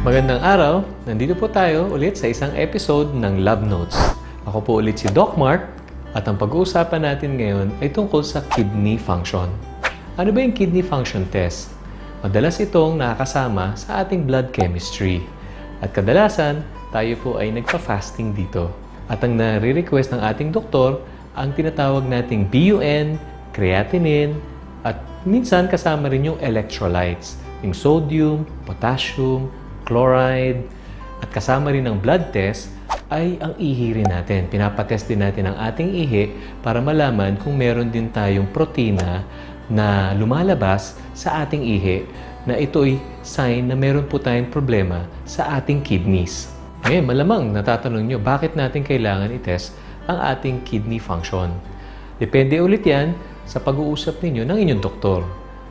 Magandang araw! Nandito po tayo ulit sa isang episode ng Lab Notes. Ako po ulit si Doc Mark at ang pag-uusapan natin ngayon ay tungkol sa kidney function. Ano ba yung kidney function test? Madalas itong nakakasama sa ating blood chemistry. At kadalasan, tayo po ay nagpa-fasting dito. At ang nare-request ng ating doktor, ang tinatawag nating BUN, creatinine, at minsan kasama rin yung electrolytes, yung sodium, potassium, chloride, at kasama rin ng blood test ay ang ihi rin natin. Pinapatest din natin ang ating ihi para malaman kung meron din tayong protina na lumalabas sa ating ihi na ito'y sign na meron po tayong problema sa ating kidneys. Ngayon, malamang natatanong nyo, bakit natin kailangan i-test ang ating kidney function? Depende ulit yan sa pag-uusap ninyo ng inyong doktor.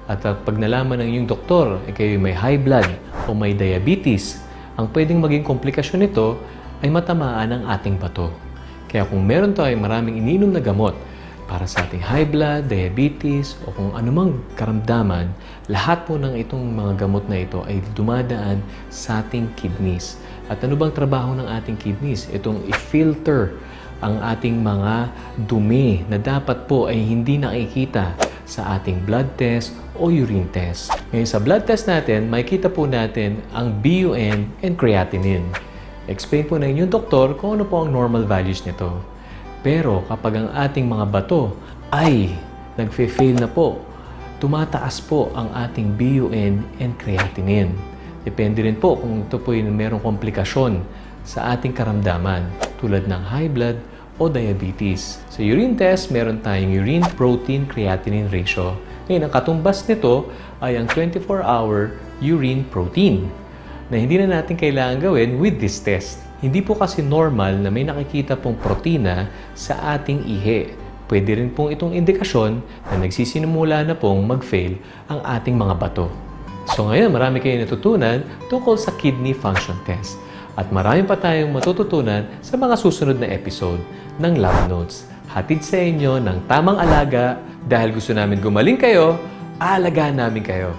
At pag nalaman ng inyong doktor, kayo may high blood o may diabetes, ang pwedeng maging komplikasyon nito ay matamaan ang ating bato. Kaya kung meron tayong maraming ininom na gamot para sa ating high blood, diabetes o kung anumang karamdaman, lahat po ng itong mga gamot na ito ay dumadaan sa ating kidneys. At ano bang trabaho ng ating kidneys? Itong i-filter ang ating mga dumi na dapat po ay hindi nakikita sa ating blood test o urine test. Ngayon sa blood test natin, makikita po natin ang BUN and creatinine. Explain po na inyong doktor kung ano po ang normal values nito. Pero kapag ang ating mga bato ay nagfe-fail na po, tumataas po ang ating BUN and creatinine. Depende rin po kung ito po yung mayroong komplikasyon sa ating karamdaman tulad ng high blood o diabetes. Sa urine test, meron tayong urine protein creatinine ratio. Ngayon, ang katumbas nito ay ang 24-hour urine protein na hindi na natin kailangan gawin with this test. Hindi po kasi normal na may nakikita pong protina sa ating ihi. Pwede rin pong itong indikasyon na nagsisinimula na pong mag-fail ang ating mga bato. So ngayon, marami kayong natutunan tungkol sa kidney function test. At marami pa tayong matututunan sa mga susunod na episode ng Lab Notes. Hatid sa inyo ng tamang alaga dahil gusto namin gumaling kayo, aalagaan namin kayo.